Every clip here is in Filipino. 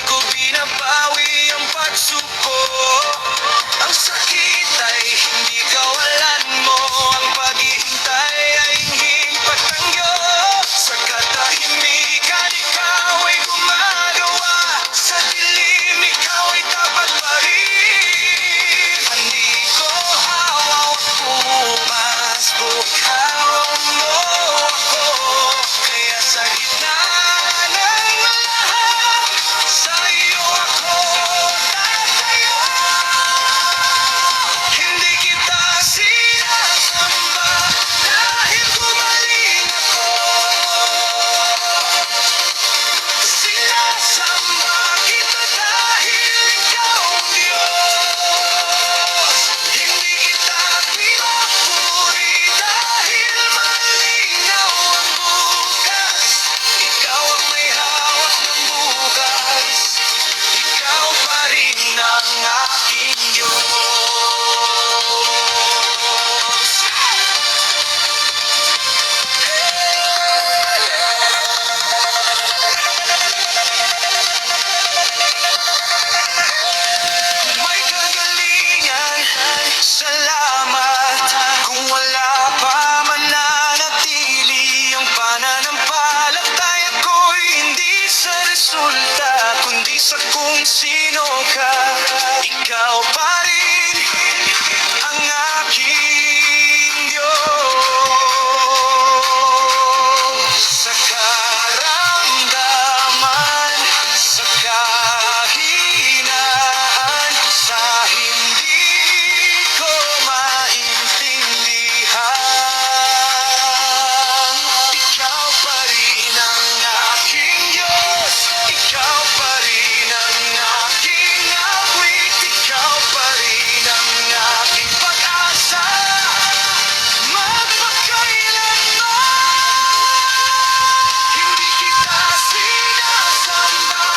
ko binabawi ang pagsuko. Ang sakit ay hindi kawalan mo, ang paghihintay ay hinging pagtangyo. Sa katahimikan ikaw ay gumagawa, sa dilim ikaw ay tapat pa rin. Hindi ko hawak pumas, bukaw mo ako. Kaya sa gitna ng lahat, sa iyo ako tatayo. Hindi kita sinasamba dahil gumaling ako. Sinasamba kita dahil ikaw ang Diyos. Hindi kita pinupuri dahil malinaw ang bukas. Ikaw ang may hawak ng bukas. Ikaw pa rin ang aking Diyos. Kung may kagalingan, salamat. Kung wala pa mananatili ang pananampalataya ko'y hindi sa resulta, kundi sa kung sino ka. Ikaw pa rin ang aking Diyos. Sa karamdaman, sa kahinaan, sa hindi ko maintindihan, ikaw pa rin ang aking Diyos. Ikaw pa rin ang aking awit. Ikaw pa rin ang aking pag-asa magpakailanman. Hindi kita sinasamba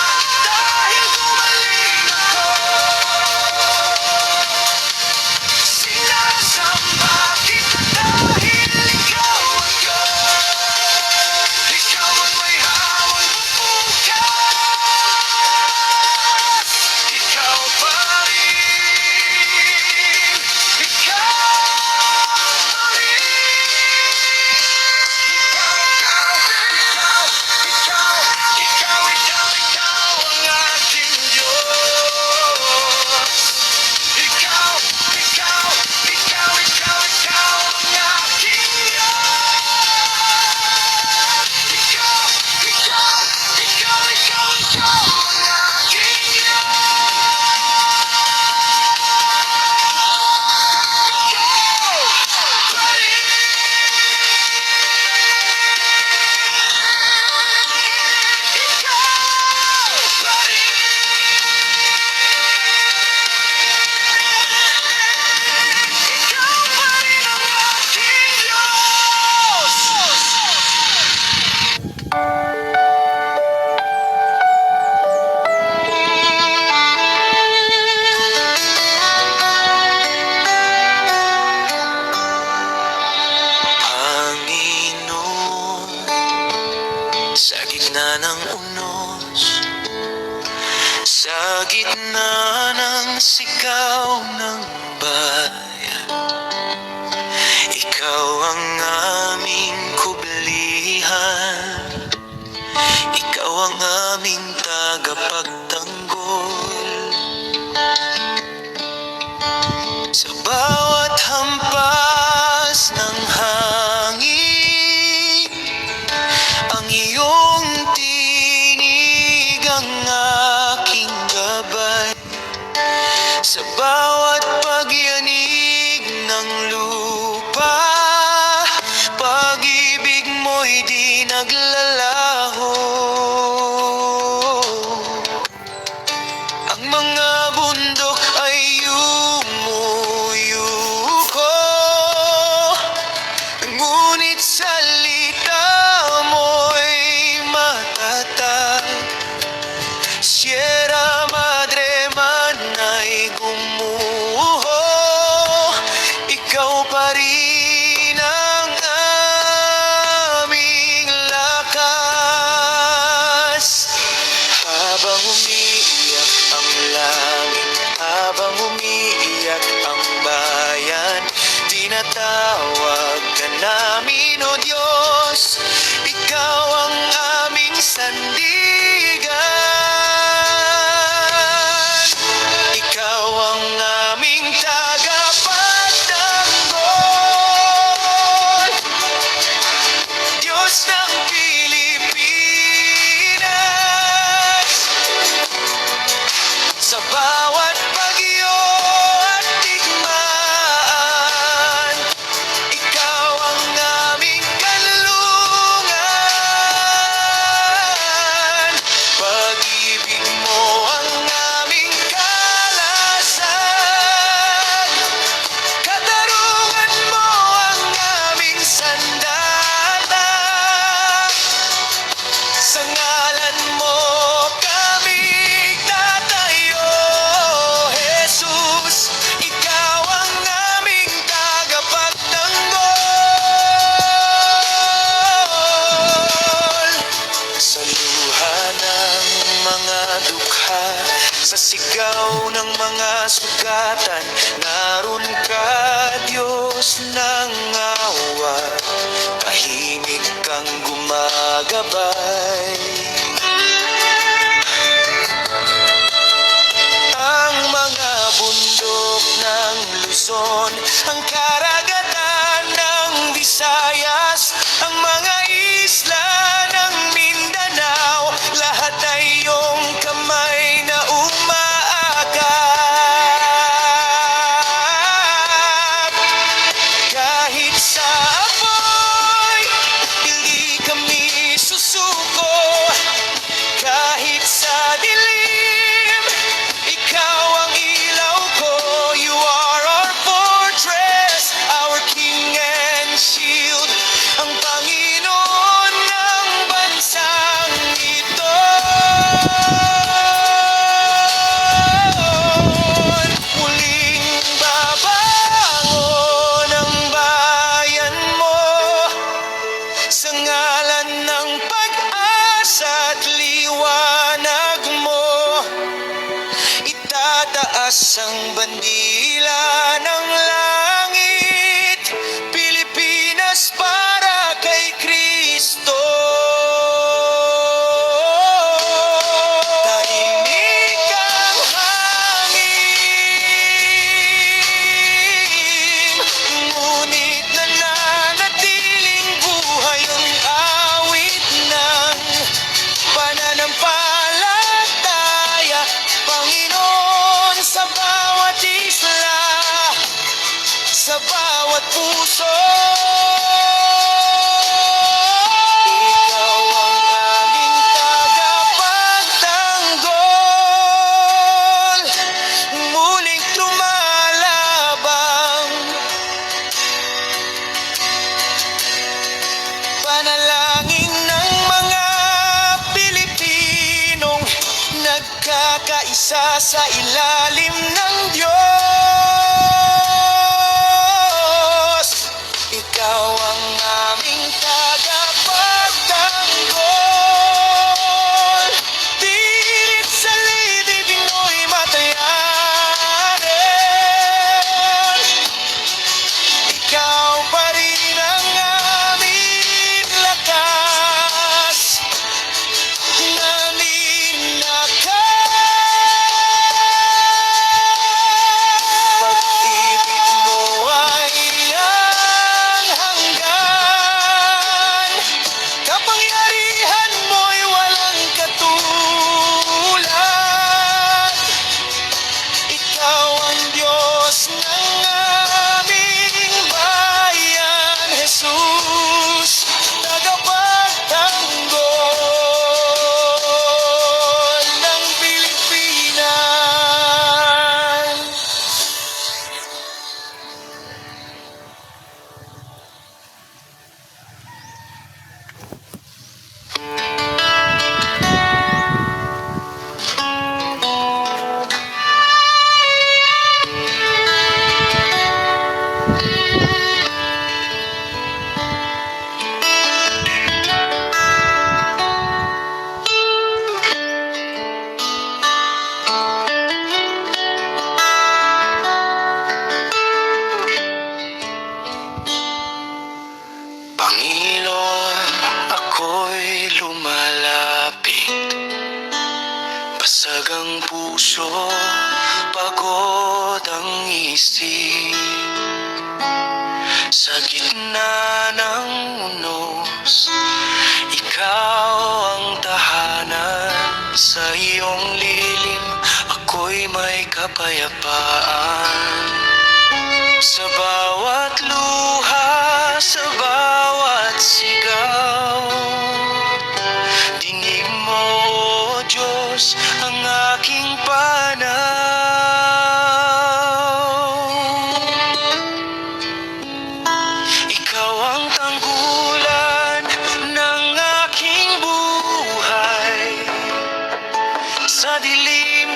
dahil gumaling ako. Sinasamba kita dahil ikaw ang Diyos. Ikaw ang may hawak ng bukas. Ikaw pa rin. Ikaw pa rin. Ikaw ang aking Diyos. Ikaw ang aking Diyos. Ikaw ang aking Panginoon, sa gitna ng unos, sa gitna ng sigaw ng bayan, ikaw ang aming kublihan. Ikaw ang aming tagapagtanggol. Sa bawat hampas ng hangin, ang iyong tinig ang aking gabay. Sa bawat pagyanig ng lupa, pag-ibig mo'y di naglalaho. Ang mga bundok ay yumuyuko, ngunit salita mo'y matatag. Sierra Madre man ay gumuho, ikaw pa rin ang aming lakas. Habang tinatawag ka namin, O Diyos. Ikaw ang aming sandigan. Ikaw ang aming tagapagtanggol. Diyos ng Pilipinas. Sa bawat bagyo at digmaan, ikaw ang aming kanlungan. Pag-ibig mo ang aming kalasan. Katarungan mo ang aming sandata. Sa ngalan mo kami tatayo, Jesus. Ikaw ang aming tagapagtanggol. Sa luha ng mga dukha, sa sigaw ng mga sugatan, naroon ka, Diyos ng awa. Tahimik kang gumagabay. Ang mga bundok ng Luzon, ang karagatan ng Visayas, ang mga isla ng Mindanao, lahat ay iyong kamay na umaakap. Kahit sa apoy, hindi kami susuko. Kahit sa dilim, ikaw ang ilaw ko. You are our fortress, our King and shield, ang Panginoon ng bansang ito. Muling babangon ang bayan mo, sa ngalan ng pag-asa at liwanag mo. Itataas ang bandila ng langit, Pilipinas para kay Kristo. Tahimik ang hangin, ngunit nananatiling buhay ang awit ng pananampalataya, Panginoon, sa bawat isla, sa bawat puso. Ikaw ang aming tagapagtanggol, muling lumalabang. Panalangin ng mga Pilipinong nagkakaisa sa ilalim ng Diyos. Ikaw ang aming tagapagtanggol. Pilit sa lidid mo'y matayarin. Ikaw pa rin ang aming lakas. Naninakaw Masagang puso, pagod ang isip. Sa gitna ng unos, ikaw ang tahanan. Sa iyong lilim, ako'y may kapayapaan. Sa bawat luha, sa bawat sigaw, dinig mo, O Diyos, ang aking panaw. Ikaw ang tanggulan ng aking buhay. Sa dilim,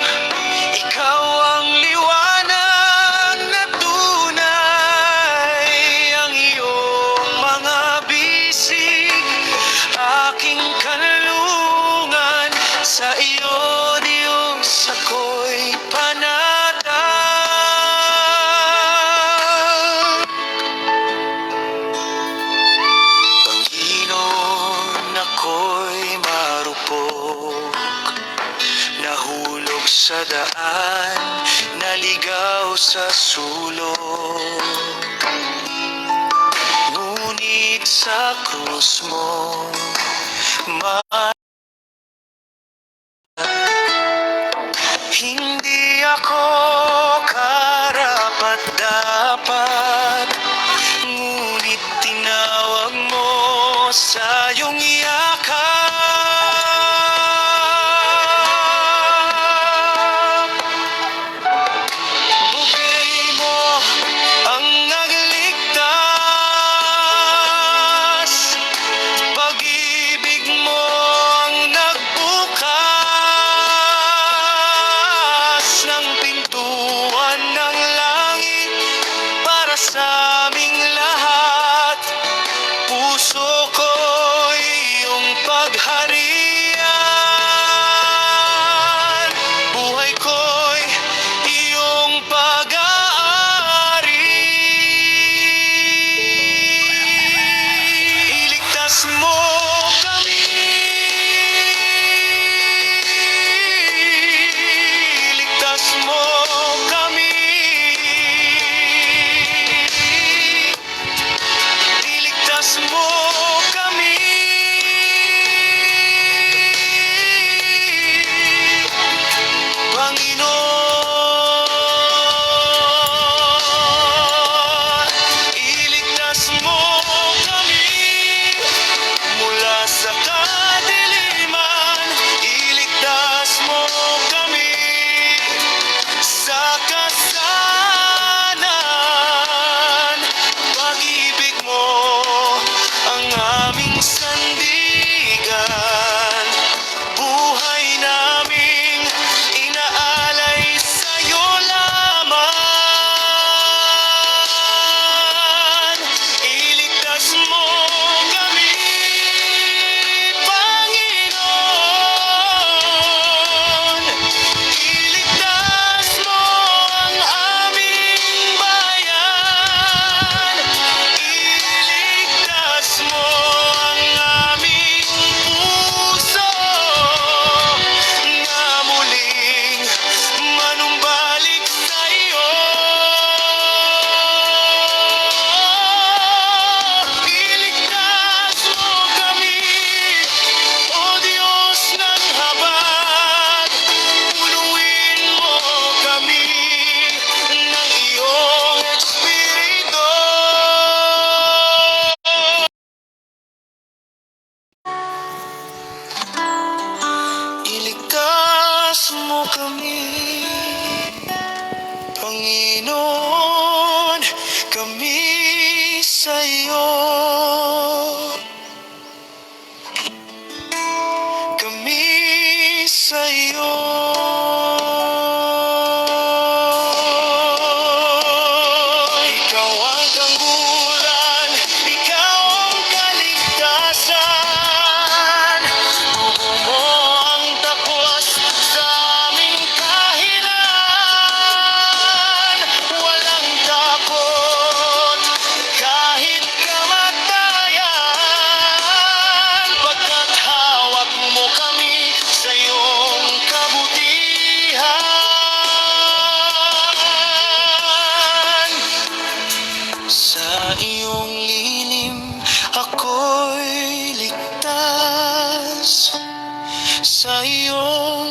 ikaw ang liwanag na tunay. Ang iyong mga bisig, aking kanlungan. Sa iyo, Diyos, ako'y panatag. Panginoon, ako'y marupok, nahulog sa daan, naligaw sa sulok. Ngunit sa krus mo, hindi ako karapat-dapat, ngunit tinawag mo sa iyong yakap. Bugay mo ang nagligtas, pag-ibig mo ang nagbukas ng pintuan ng langit para sa aming lahat. Puso ko'y iyong pagharian, buhay ko'y iyong pag-aari. Iligtas mo kami, iligtas mo kami, iligtas mo kami. Panginoon, iligtas mo kami mula sa kadiliman. Iligtas mo kami sa kasanan. Pag-ibig mo ang aming sandigan, buhay naming inaalay sa'yo lamang. Iligtas mo kami, Panginoon. Iligtas mo ang aming bayan. Iligtas mo ang aming puso na muling manumbalik sa iyo. Iligtas mo kami, O Diyos ng habag. Punuin mo kami ng iyong Espiritu. Iligtas mo kami, Panginoon, kami sa iyo. Kami sa iyo. Ikaw ang tanggulan, ikaw ang kaligtasan. Dugo mo ang takwas sa aming kahilan. Walang takot kahit kamatayan, pagkat hawak mo kami sa iyong kabuturan.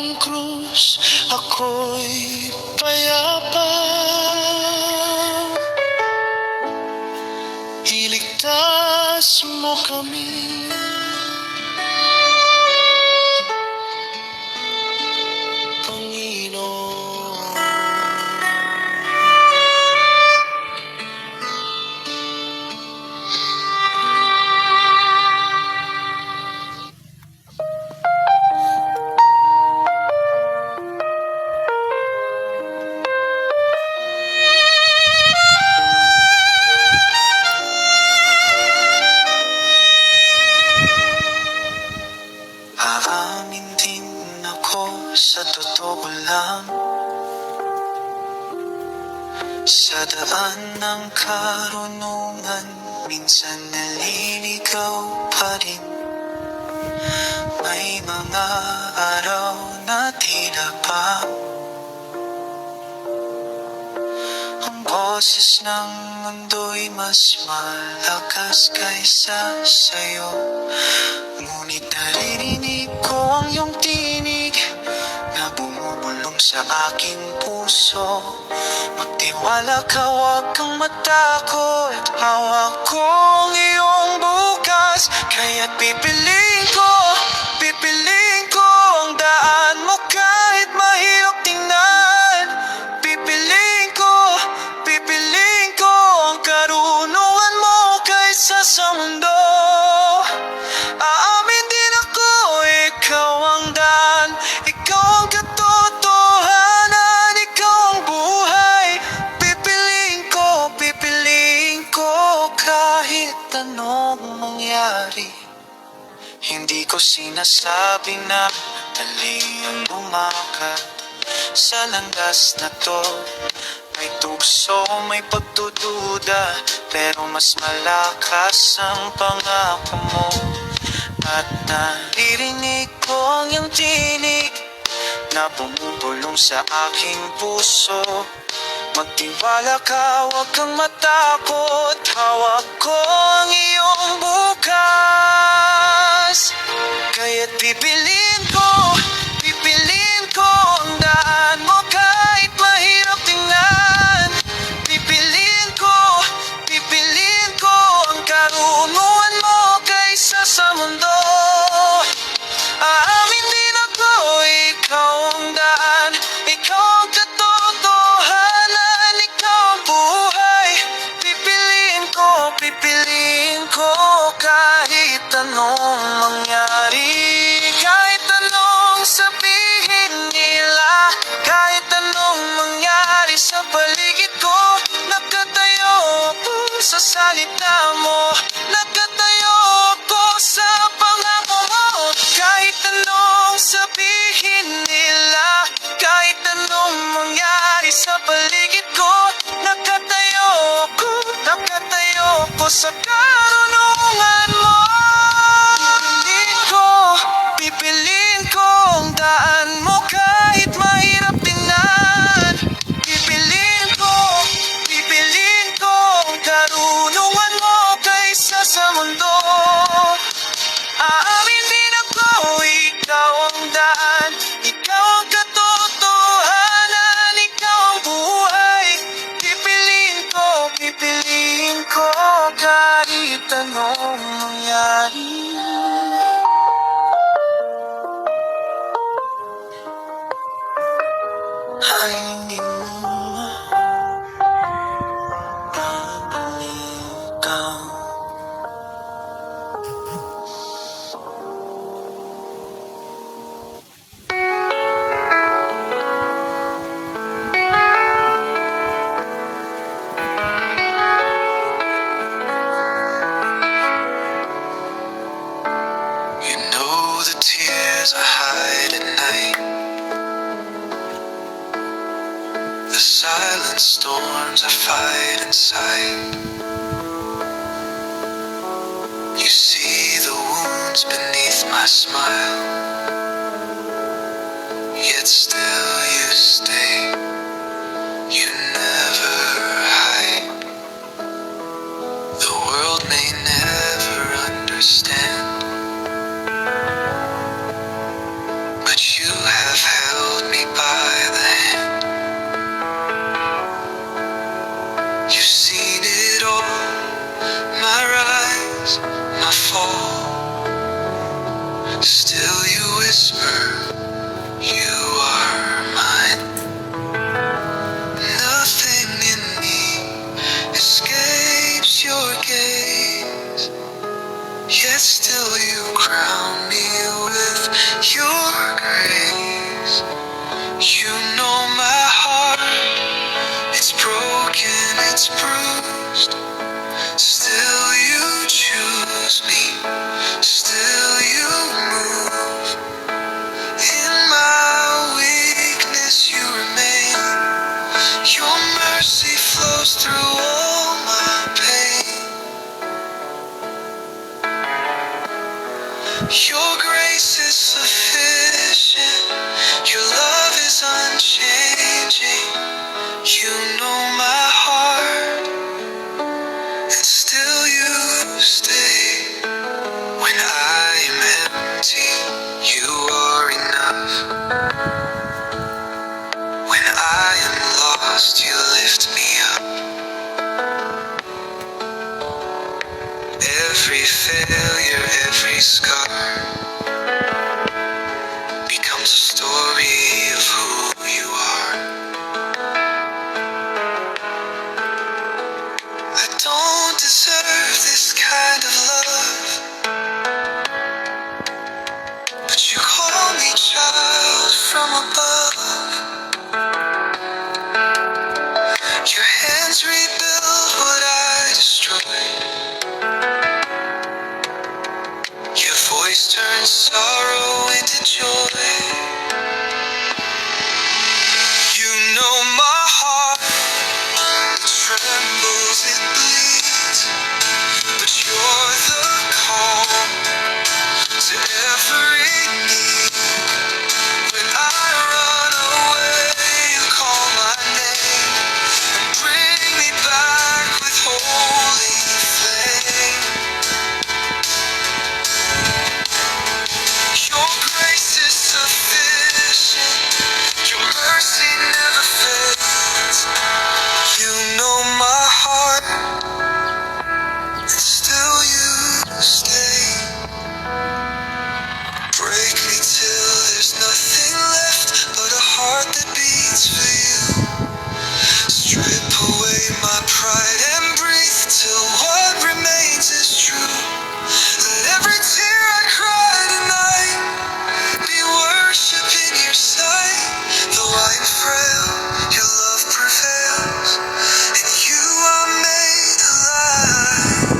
ang krus, ako'y payapa. Iligtas mo kami, Panginoon. Aamin din ako sa totoo lang, sa daan ng karunungan, minsan naliligaw pa rin. May mga araw na tila pa ang boses ng mundo'y mas malakas kaysa sa'yo. Ngunit naririnig ko ang iyong tinig na bumubulong sa aking puso. Magtiwala ka, huwag kang matakot, hawak ko ang iyong bukas. Kaya't pipiliin ko ang daan mo kahit mahirap tingnan. Pipiliin ko ang karunungan mo kaysa sa mundo. Aamin din ako, ikaw ang daan, ikaw ang katotohanan, ikaw ang buhay. Pipiliin ko kahit anong mangyari. Hindi ko sinasabi na dali ang bumakat sa landas na to. May tukso, may pagdududa, pero mas malakas ang pangako mo. At naririnig ko ang iyong tinig na bumubulong sa aking puso. Magtiwala ka, huwag kang matakot, hawak ko ang iyong bukas. Kaya't pipiliin ko ang daan mo kahit mahirap tingnan. Pipiliin ko ang karunungan mo kaysa sa mundo. Aamin din ako, ikaw ang daan, ikaw ang katotohanan, ikaw ang buhay. Pipiliin ko kahit anong mangyari. Kahit anong sabihin nila, kahit anong mangyari sa paligid ko, nakatayo ako sa salita mo, nakatayo ako sa pangako mo. Kahit anong sabihin nila, kahit anong mangyari sa paligid ko, nakatayo ako sa karunungan mo. Pipiliin ko ang daan mo kahit mahirap tingnan. Pipiliin ko ang karunungan mo kaysa sa mundo. Aamin din ako, ikaw ang daan, ikaw ang katotohanan, ikaw ang buhay. Pipiliin ko kahit anong mangyari. Ay, hindi mo mapalitan. You know the tears I hide at night, the silent storms I fight inside. You see the wounds beneath my smile, yet still you stay. You never hide. The world may never understand, but you have had lost, you lift me up. Every failure, every scar becomes a story of who you are. I don't deserve this kind of love, but you call me child from above. Your hands rebuild what I destroyed. Your voice turns sorrow into joy. You know my heart, it trembles, it bleeds, but you're the calm to every need. When I run away, you call my name and bring me back with holy flame. Your grace is sufficient, your mercy never fades. You know my heart, and still you stay. Break me till there's nothing left but a heart that beats for you. Strip away my pride and breathe till what remains is true. Let every tear I cry tonight be worship in your sight. Though I am frail, your love prevails. In you I'm made alive.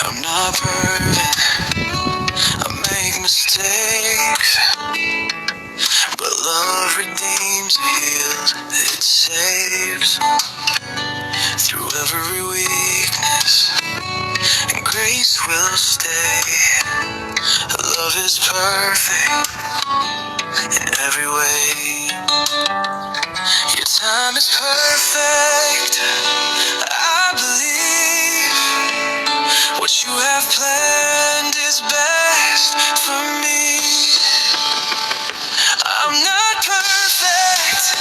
I'm not perfect, I make mistakes, but love redeems, heals, it saves. Through every weakness, and grace will stay. Love is perfect in every way. Your time is perfect, I believe. What you have planned is best for me. I'm not perfect,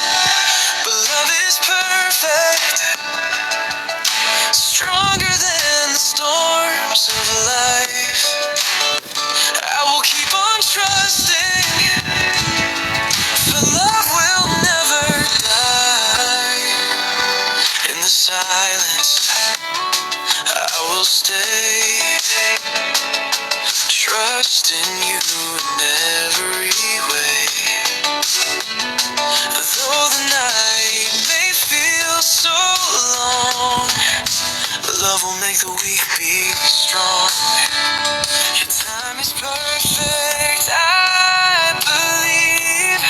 but love is perfect. Stronger than the storms of life. I will keep on trusting, for love will never die. In the silence, I will stay, trusting you in every way. Though the night may feel so long, love will make the weak be strong. Your time is perfect, I believe.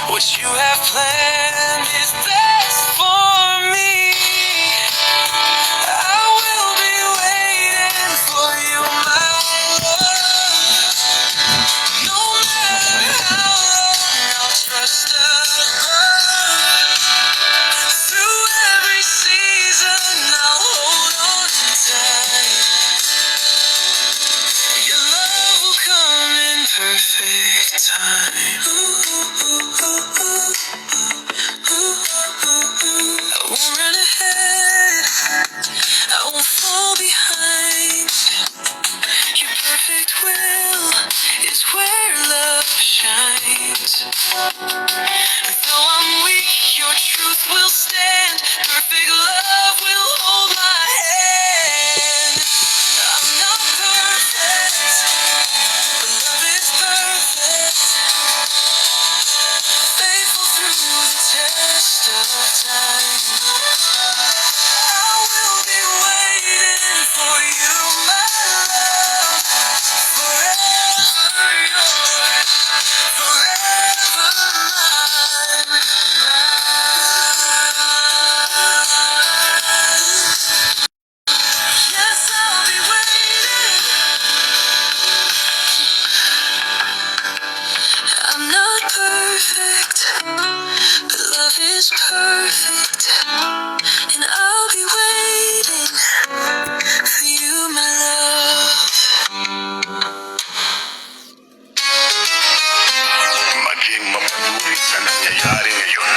What you have planned is best for me. I will be waiting for you, my love. No matter how long, I'll trust above. Through every season, I'll hold on tight. Your love will come in perfect time. I won't run ahead, I won't fall behind. Your perfect will is where love shines. Though I'm weak, your truth will stand. Perfect love will hold my hand. I'm not perfect, but love is perfect. Faithful through the test of time. I will be waiting for you, my love. Forever yours, forever mine. Yes, I'll be waiting. I'm not perfect, but love is perfect. And I'll be waiting for you, my love. Maging mabuhay sa nangyayari ngayon.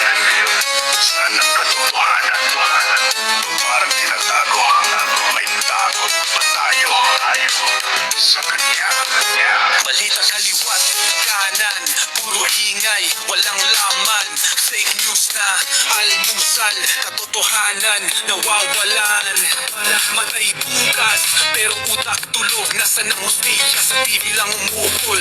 na almusal, katotohanan nawawalan. Matay bukas, pero utak tulog. Nasa ng hustisya, sa TV lang umuukol.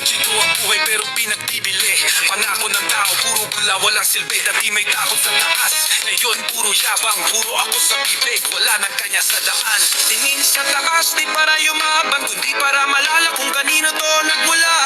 Chito ang buhay pero pinagbibili. Pangako ng tao, puro bula, walang silbi. Dati may takot sa taas, ngayon puro yabang. Puro ako sa bibig, wala nang kanya sa daan. Tingin sa taas, di para yumabang, kundi para malala kung kanino to nagmula.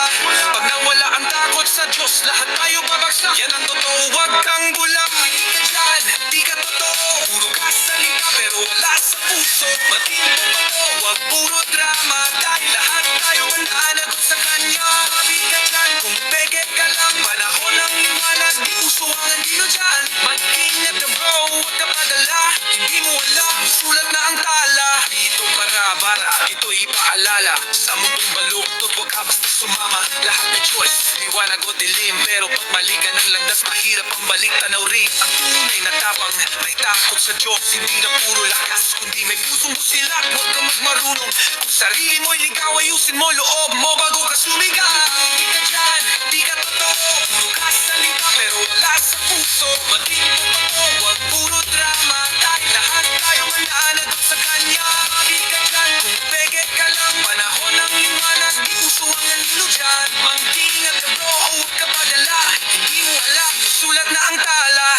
Pag nawala ang takot sa Diyos, lahat tayo babagsak. Yan ang totoo, wag kang bulang. Hindi ka dyan, di ka totoo. Puro ka salita pero wala sa puso. Matimpo pa to, wag puro drama. Dahil lahat tayo mananagot sa kanya. Hindi ka dyan, kung peke ka lang. Panahon ng liwanag, di puso ang andino dyan. Mag-ingat ka bro, wag ka padala. Hindi mo alam, sulat na ang tala. Dito para-bara, ito ipaalala. Sa mundong baluktot, wag ka basta sumama. Lahat may choice, liwanag o dilim. Pero pag mali ka ng landas, mahirap ang balik tanaw rin. Ang tunay na tapang, may takot sa Diyos. Hindi na puro lakas, kundi may pusong busilat. Huwag kang magmarunong, kung sarili mo'y ligaw, ayusin mo loob mo bago ka sumigaw. Di ka dyan, di ka totoo. Puro ka salita, pero wala sa puso. Matimpo pa to, wag puro drama. Dahil lahat tayo mananagot sa kanya. Di ka dyan, kung peke ka lang. Panahon ng liwanag, di puso ang anino dyan. Mag-ingat ka bro, huwag ka padala. Hindi mo alam, sulat na ang tala.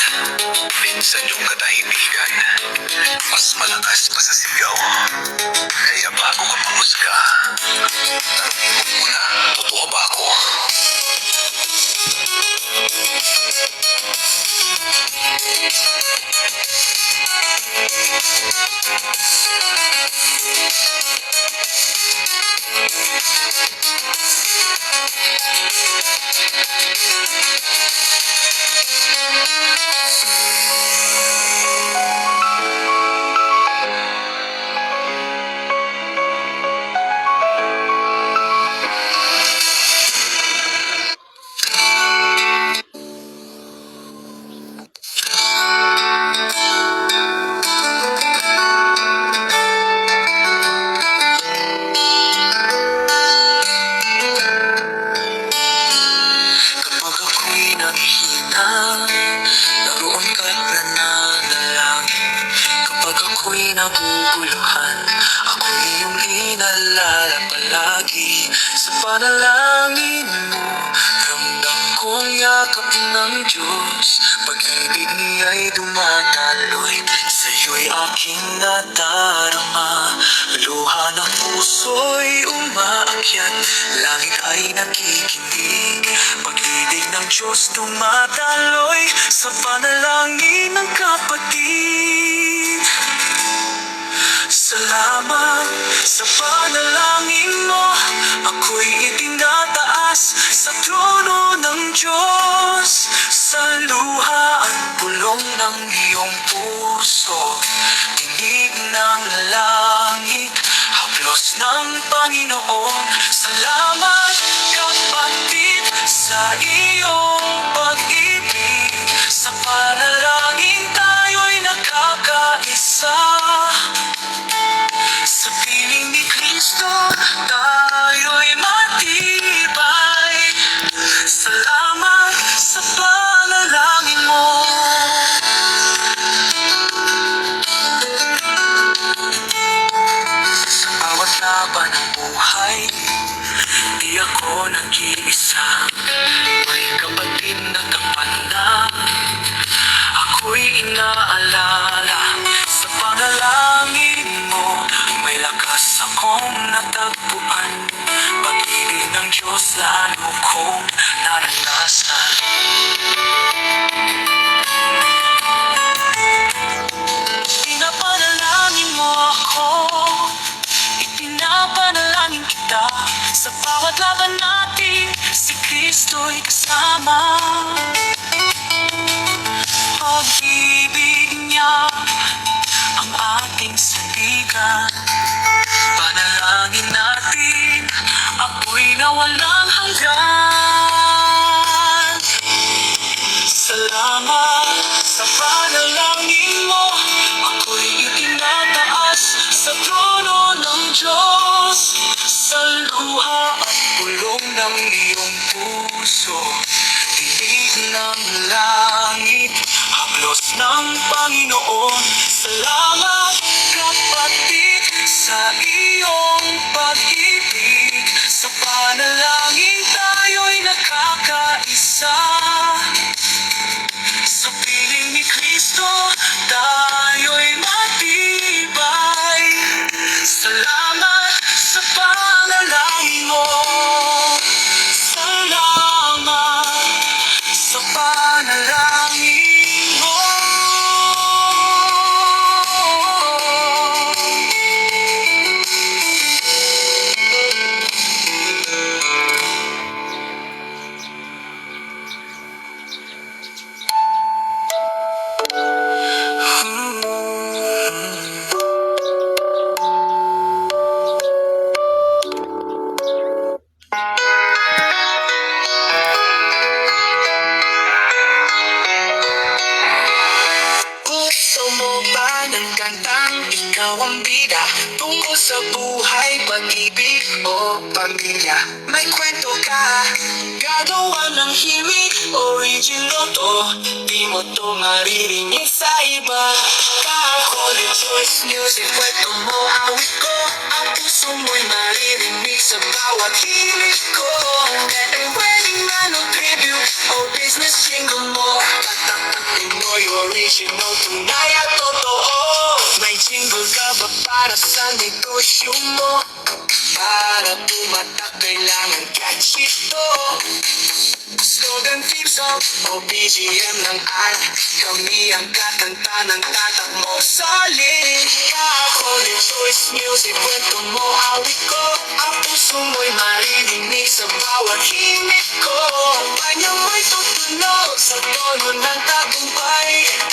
Minsan yung katahimikan, mas malakas pa sa sigaw. Kaya bago ka pamusga, tanongin mo muna, totoo ba ako? Kapag ako'y nanghihina, naroon ka't nananalangin. Kapag ako'y naguguluhan, ako'y iyong inaalala palagi. Sa panalangin mo, ramdam kong yakap ng Diyos. Pag-ibig niya'y dumadaloy, sa'yo'y aking nadarama. Luha ng puso'y umaakyat, langit ay nakikinig. Pag-ibig ng Diyos dumadaloy sa panalangin ng kapatid. Salamat sa panalangin mo, ako'y itinataas sa trono ng Diyos. Sa luha at pulong ng iyong puso, tinig ng langit, haplos ng Panginoon. Salamat kapatid sa iyong pag-ibig. Sa panalangin tayo'y nakakaisa. Sa piling ni Kristo tayo'y matibay. Salamat sa panalangin mo. Sa bawat laban ng buhay, di ako nag-iisa. May kapatid na tapat na ako'y inaalala. Sa panalangin mo, may lakas akong natagpuan. Pag-ibig ng Diyos lalo kong naranasan. Pinapanalangin mo ako, ipinapanalangin kita. Sa bawat laban natin, si Kristo'y kasama. Pag-ibig niya ang ating sandigan. Panalangin natin, ako'y nawalang hanggan. Salamat sa panalangin mo, ako'y itinataas sa trono ng Diyos. Sa luha at pulong ng iyong puso, tinig ng langit, ng Panginoon. Salamat kapatid sa iyong pag-ibig. Sa panalangin tayo'y nakakaisa. Sa piling ni Kristo tayo'y matibay. Salamat sa panalangin mo. Salamat sa panalangin mo. Gusto mo ba ng kantang ikaw ang bida? Tungkol sa buhay, pag-ibig o pamilya? May kwento ka, gagawa ng himig. Original to, di mo to maririnig sa iba. Ka-college choice music, kwento mo awit ko. Ang puso mo'y maririnig sa bawat himig ko. And wedding man o tribute o business jingle mo. Pinoy original, tunay at totoo. May jingle ka ba para sa negosyo mo? Para tumatak kailangan catchy to. Slogan, theme song o BGM ng ad. Kami ang kakanta ng tatak mo. Solid ka-college choice music, kwento mo awit ko. Ang puso mo'y maririnig sa bawat himig ko. Kanya mo'y tutunog sa tono ng tagumpay.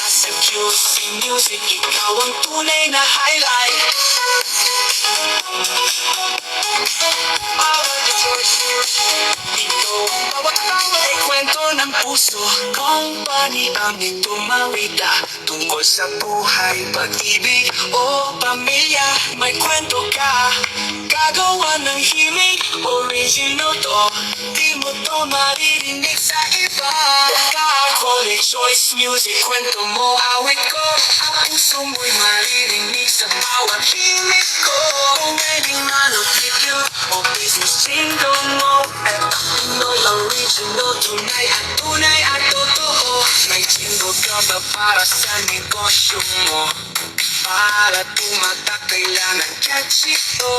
Sa QC Music, ikaw ang tunay na highlight. Bawat choice music, dito bawat tawa ay kwento ng puso. Company ang ito mawita. Tungkol sa buhay, pag-ibig o pamilya. May kwento ka, gagawa ng himig. Original to, di mo to maririnig sa iba. Ka-college choice music, kwento mo awit ko. Ang puso mo'y maririnig sa bawat himig ko. Kung wedding man o tribute o business jingle mo. At Pinoy original, tunay at totoo. May jingle ka ba para sa negosyo mo? Para tumatak kailangan catchy to.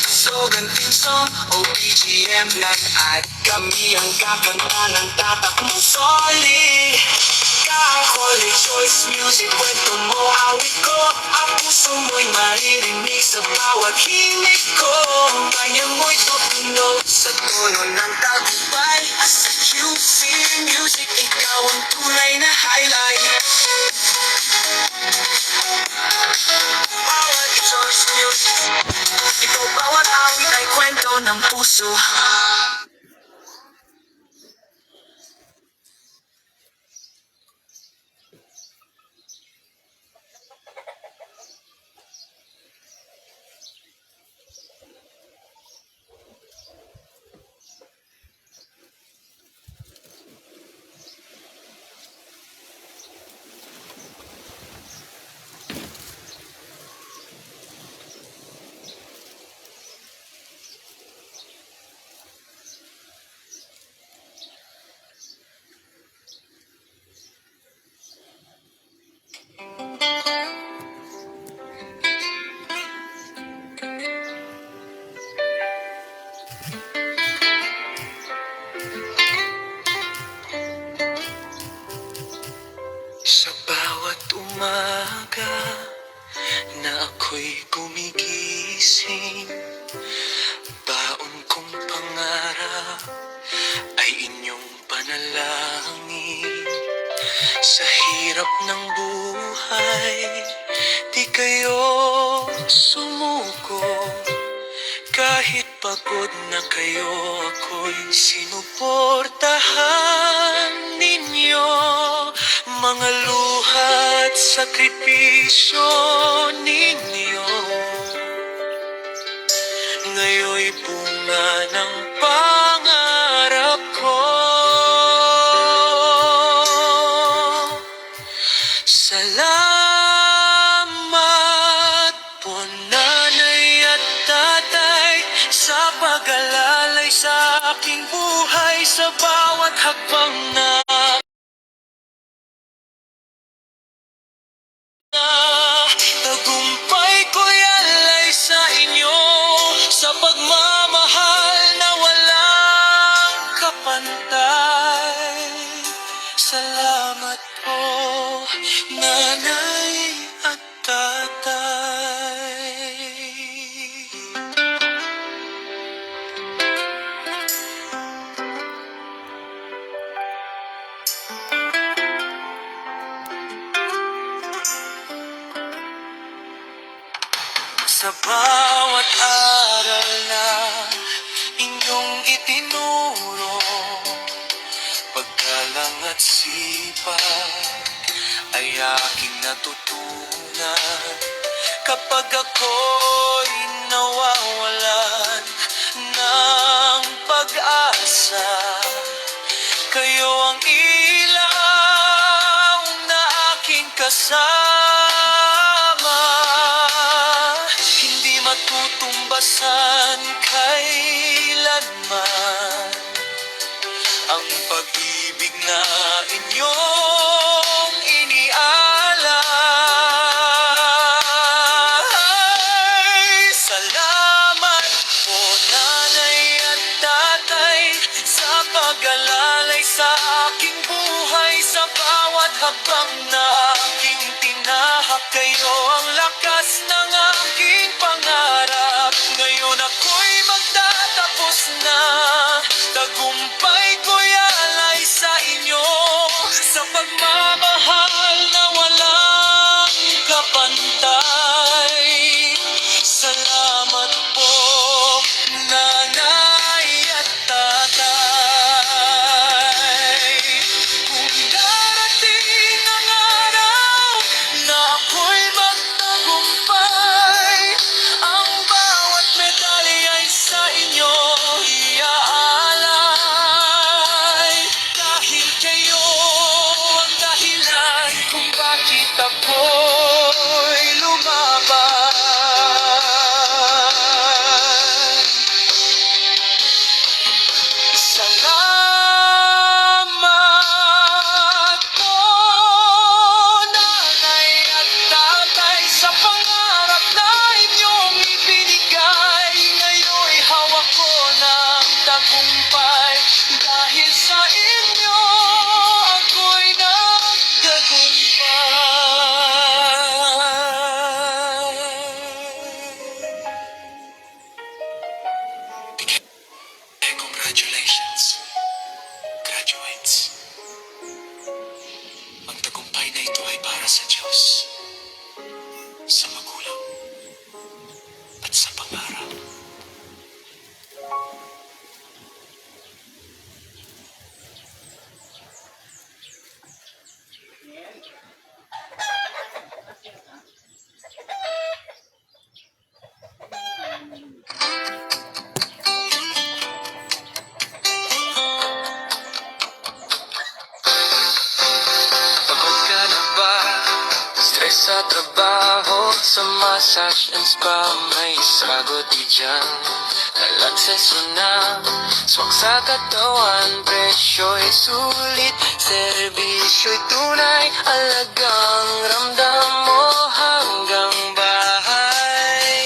Slogan, theme song o BGM ng ad. Kami ang kakanta ng tatak mo. Solid ka-college choice music, kwento mo awit ko. Ang puso mo'y maririnig sa bawat himig ko. Kanya mo'y tutunog sa tono ng tagumpay. Sa QC Music, ikaw ang tunay na highlight. Bawat choice music, ikaw bawat awit ay kwento ng puso. Sa bawat umaga na ako'y gumigising, baon kong pangarap ay inyong panalangin. Sa hirap ng buhay, di kayo sumuko. Kahit pagod na kayo, ako'y sinuportahan ninyo. Mga luha at sakripisyo ninyo ngayon'y bunga ng pangarap ko. sa bawat hakbang na tagumpay ko'y alay sa inyo, sa pagmamahal na walang kapantay. Salamat po, nanay at tatay. Sa bawat aral na inyong itinuro, paggalang at sipag ay aking natutunan. Kapag ako'y nawawalan ng pag-asa, kayo ang ilaw na aking kasama. Hindi matutumbasan kailanman ang pag-ibig na inyong inialay. Salamat po, nanay at tatay, sa pag-alalay sa aking buhay. Sa bawat hakbang na aking tinahak, kayo ang lakas ng aking pangarap. Ngayon ako'y magtatapos na, tagumpay ko'y alay sa inyo, sa pagmamahal na walang kapantay. Salamat po, nanay at tatay. Kung darating ang araw na ako'y magtagumpay, ang bawat medalya ay sa inyo iaalay. Dahil kayo ang dahilan kung bakit ako'y lumaban. Salamat po, nanay at tatay, sa pangarap na inyong ibinigay. Ngayon'y hawak ko ng tagumpay. Dahil sa inyo, ako'y nagtagumpay. Congratulations, graduates. Ang tagumpay na ito ay para sa Diyos, sa magulang, at sa pangarap. Pagod ka na ba? Stress sa trabaho, sa massage and spa, may sagot di dyan. Kalakseso na, swak sa katawan, presyo'y sulit, servisyo'y tunay, alagang ramdam mo hanggang bahay.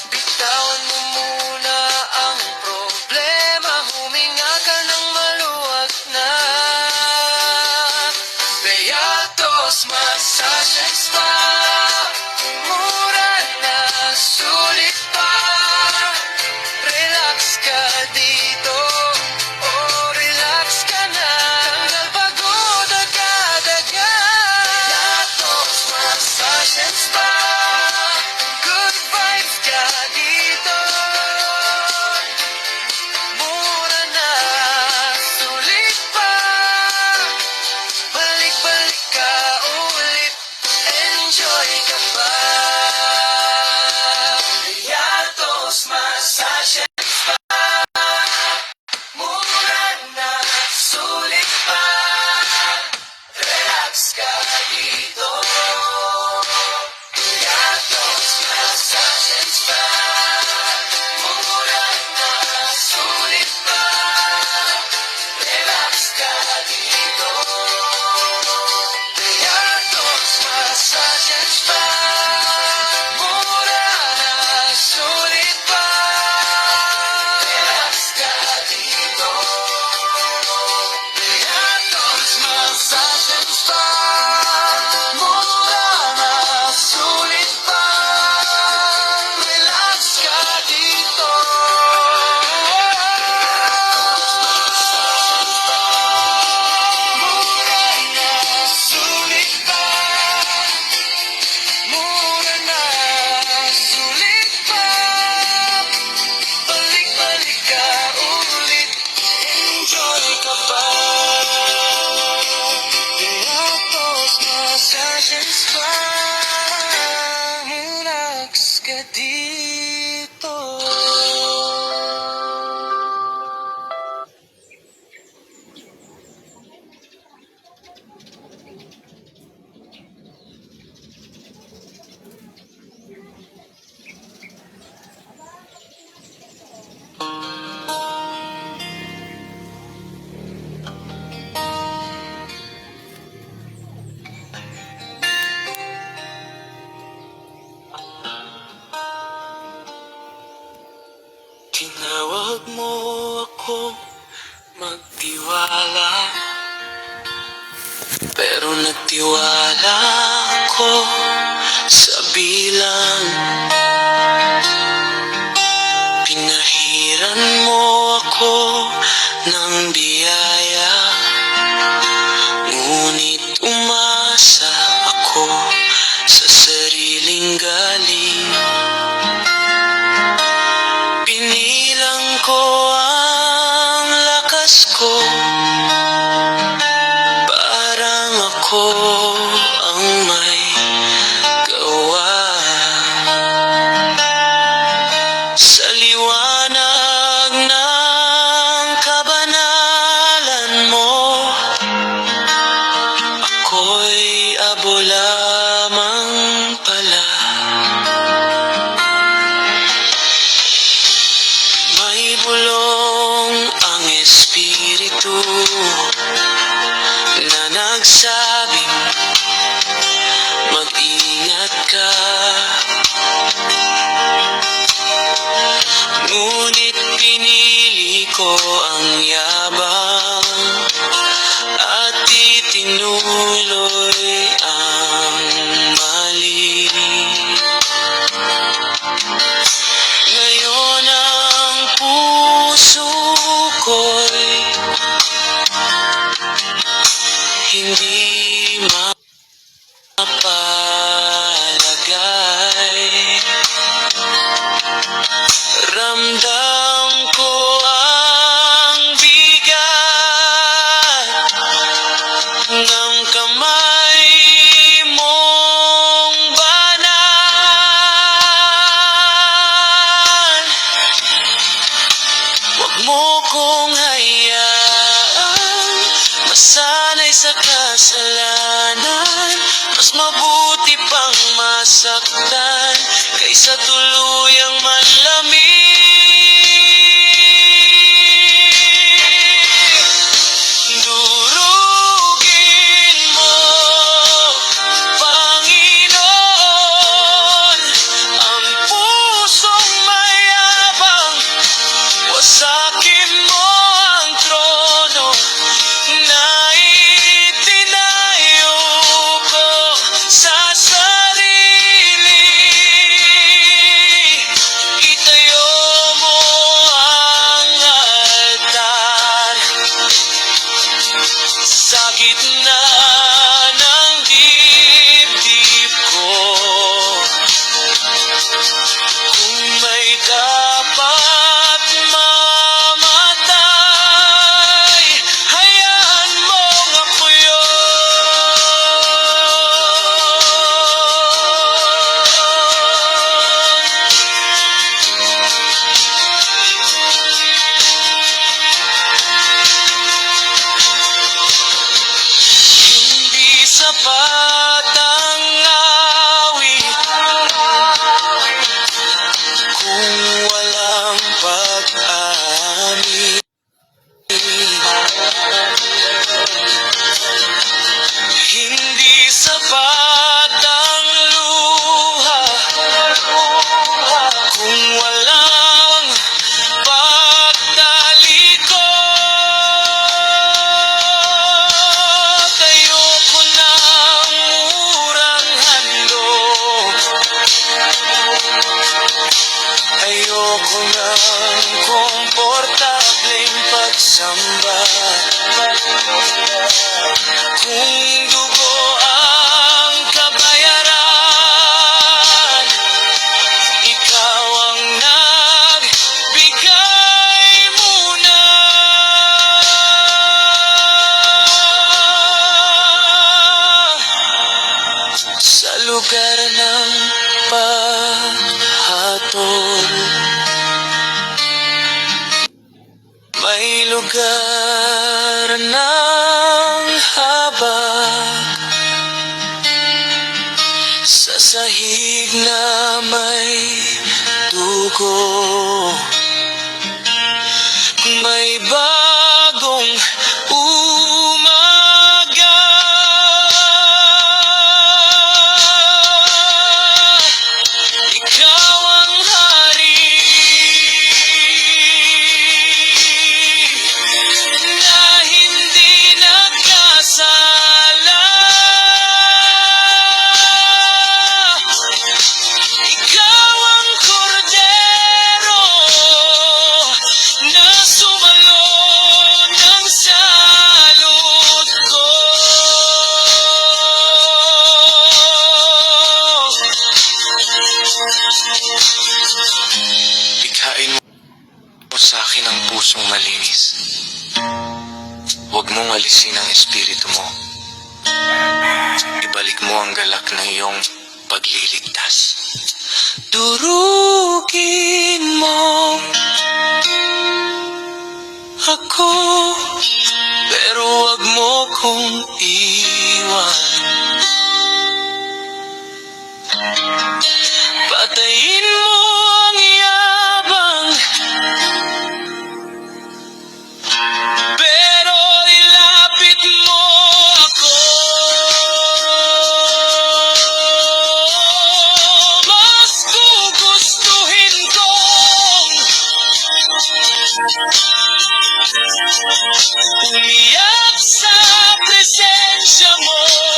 Bitawan mo muna ang problema, huminga ka ng maluwag na. Beatos Massage and Spa, mura na, sulit pa. Relax ka dito, oh relax ka na. Tanggal pagod agad-agad. Beatos Massage and Spa, good vibes ka dito. Mura na, sulit pa. Balik-balik ka ulit. magtiwala, pero nagtiwala ko sa bilang. Pinahiran mo ako ng biyaya, ngunit umasa ako sa sariling galing. Pinilang ko ang lakas ko, parang ako ang may gawa. Sa liwanag ng kabanalan mo, ako'y abo lamang pala. May bulong ang Espiritu na nagsabing mag-ingat ka. Ngunit pinili ko ang yabang at itinuloy ang mali. Ngayon ang puso ko'y hindi mapalagay. Ramdam ko ang bigat ng kamay mong banal. Huwag mo kong hayaan masanay sa kasalanan. Mas mabuti pang masaktan kaysa tuluyang malamig. Durugin mo, Panginoon, ang pusong mayabang. Wasakin mo ang trono na itinayo ko sa sarili. Itayo mo ang altar sa gitna ng dibdib ko. Kung may dapat mamatay, hayaan mong ako Hindi sapat ang awit kung walang pag-amin. Hindi sapat ang luha kung walang pagtalikod. Ayoko ng murang handog, ayoko ng komportableng pagsamba. Kung dugo ang kabayaran, ikaw ang nagbigay muna. Sa lugar ng paghatol, may lugar ng habag. Sa sahig na may dugo, may bagong umaga. Ikaw ang hari sala. Ikaw ang kordero na sumalo ng salot ko. Likhain mo sa akin ang pusong malinis. Huwag mong alisin ang espiritu mo. Ibalik mo ang galak ng iyong pagliligtas. Durugin mo ako, pero huwag mo kong iwan. Patayin mo ang yabang, pero ilapit mo ako. Mas gugustuhin kong umiyak sa presensya mo.